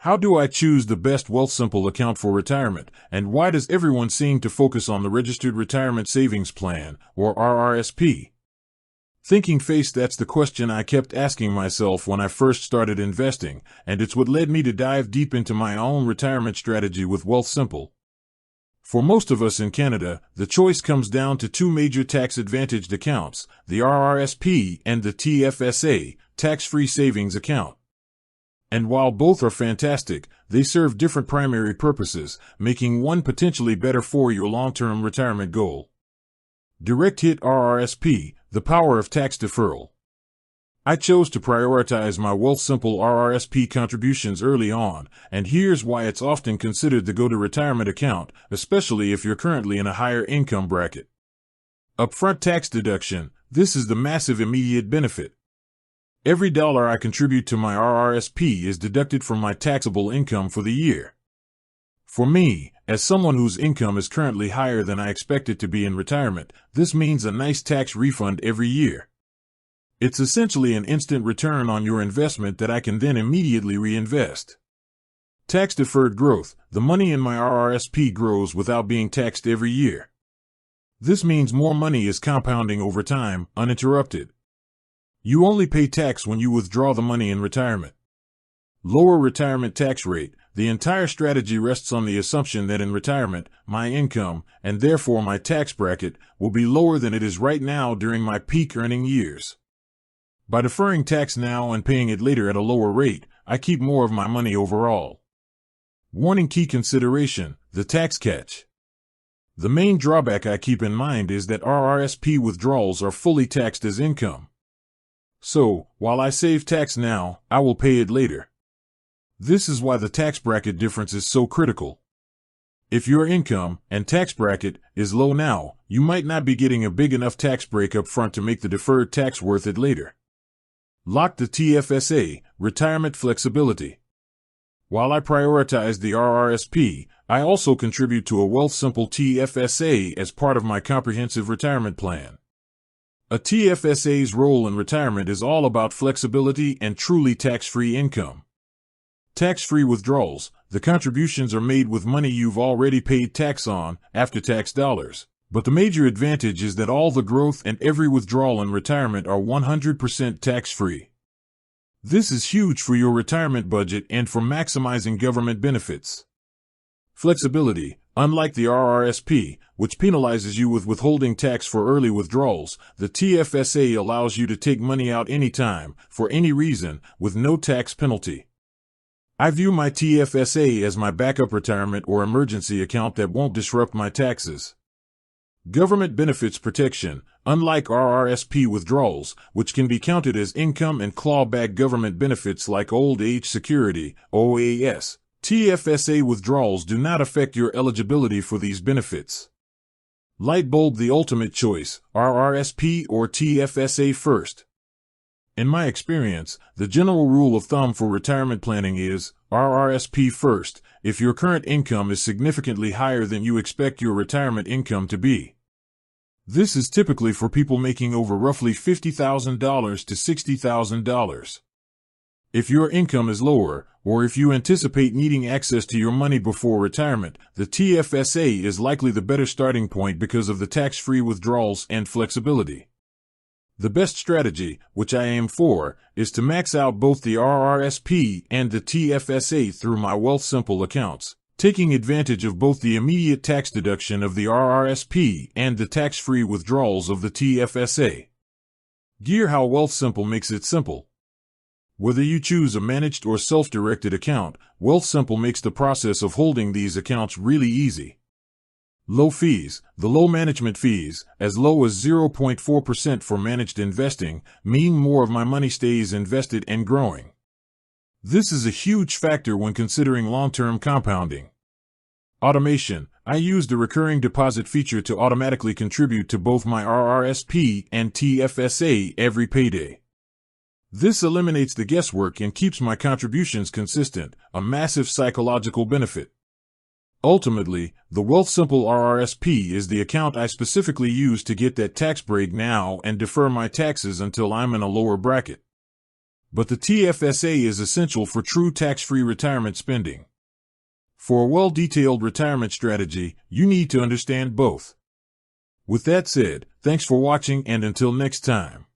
How do I choose the best Wealthsimple account for retirement, and why does everyone seem to focus on the Registered Retirement Savings Plan, or RRSP? Thinking face, that's the question I kept asking myself when I first started investing, and it's what led me to dive deep into my own retirement strategy with Wealthsimple. For most of us in Canada, the choice comes down to two major tax-advantaged accounts, the RRSP and the TFSA, tax-free savings account. And while both are fantastic, they serve different primary purposes, making one potentially better for your long-term retirement goal. Direct hit RRSP, the power of tax deferral. I chose to prioritize my Wealthsimple RRSP contributions early on, and here's why it's often considered the go-to retirement account, especially if you're currently in a higher income bracket. Upfront tax deduction, this is the massive immediate benefit. Every dollar I contribute to my RRSP is deducted from my taxable income for the year. For me, as someone whose income is currently higher than I expect it to be in retirement, this means a nice tax refund every year. It's essentially an instant return on your investment that I can then immediately reinvest. Tax-deferred growth, the money in my RRSP grows without being taxed every year. This means more money is compounding over time, uninterrupted. You only pay tax when you withdraw the money in retirement. Lower retirement tax rate. The entire strategy rests on the assumption that in retirement, my income, and therefore my tax bracket, will be lower than it is right now during my peak earning years. By deferring tax now and paying it later at a lower rate, I keep more of my money overall. Warning: key consideration, the tax catch. The main drawback I keep in mind is that RRSP withdrawals are fully taxed as income. So, while I save tax now, I will pay it later. This is why the tax bracket difference is so critical. If your income and tax bracket is low now, you might not be getting a big enough tax break up front to make the deferred tax worth it later. Lock the TFSA, retirement flexibility. While I prioritize the RRSP, I also contribute to a Wealthsimple TFSA as part of my comprehensive retirement plan. A TFSA's role in retirement is all about flexibility and truly tax-free income. Tax-free withdrawals, the contributions are made with money you've already paid tax on, after-tax dollars. But the major advantage is that all the growth and every withdrawal in retirement are 100% tax-free. This is huge for your retirement budget and for maximizing government benefits. Flexibility. Unlike the RRSP, which penalizes you with withholding tax for early withdrawals, the TFSA allows you to take money out anytime, for any reason, with no tax penalty. I view my TFSA as my backup retirement or emergency account that won't disrupt my taxes. Government benefits protection. Unlike RRSP withdrawals, which can be counted as income and claw back government benefits like old age security, OAS, TFSA withdrawals do not affect your eligibility for these benefits. Light bulb: the ultimate choice, RRSP or TFSA first. In my experience, the general rule of thumb for retirement planning is RRSP first if your current income is significantly higher than you expect your retirement income to be. This is typically for people making over roughly $50,000 to $60,000. If your income is lower, or if you anticipate needing access to your money before retirement, the TFSA is likely the better starting point because of the tax-free withdrawals and flexibility. The best strategy, which I aim for, is to max out both the RRSP and the TFSA through my Wealthsimple accounts, taking advantage of both the immediate tax deduction of the RRSP and the tax-free withdrawals of the TFSA. Gear: how Wealthsimple makes it simple. Whether you choose a managed or self-directed account, Wealthsimple makes the process of holding these accounts really easy. Low fees. The low management fees, as low as 0.4% for managed investing, mean more of my money stays invested and growing. This is a huge factor when considering long-term compounding. Automation. I use the recurring deposit feature to automatically contribute to both my RRSP and TFSA every payday. This eliminates the guesswork and keeps my contributions consistent, a massive psychological benefit. Ultimately, the Wealthsimple RRSP is the account I specifically use to get that tax break now and defer my taxes until I'm in a lower bracket. But the TFSA is essential for true tax-free retirement spending. For a well-detailed retirement strategy, you need to understand both. With that said, thanks for watching, and until next time.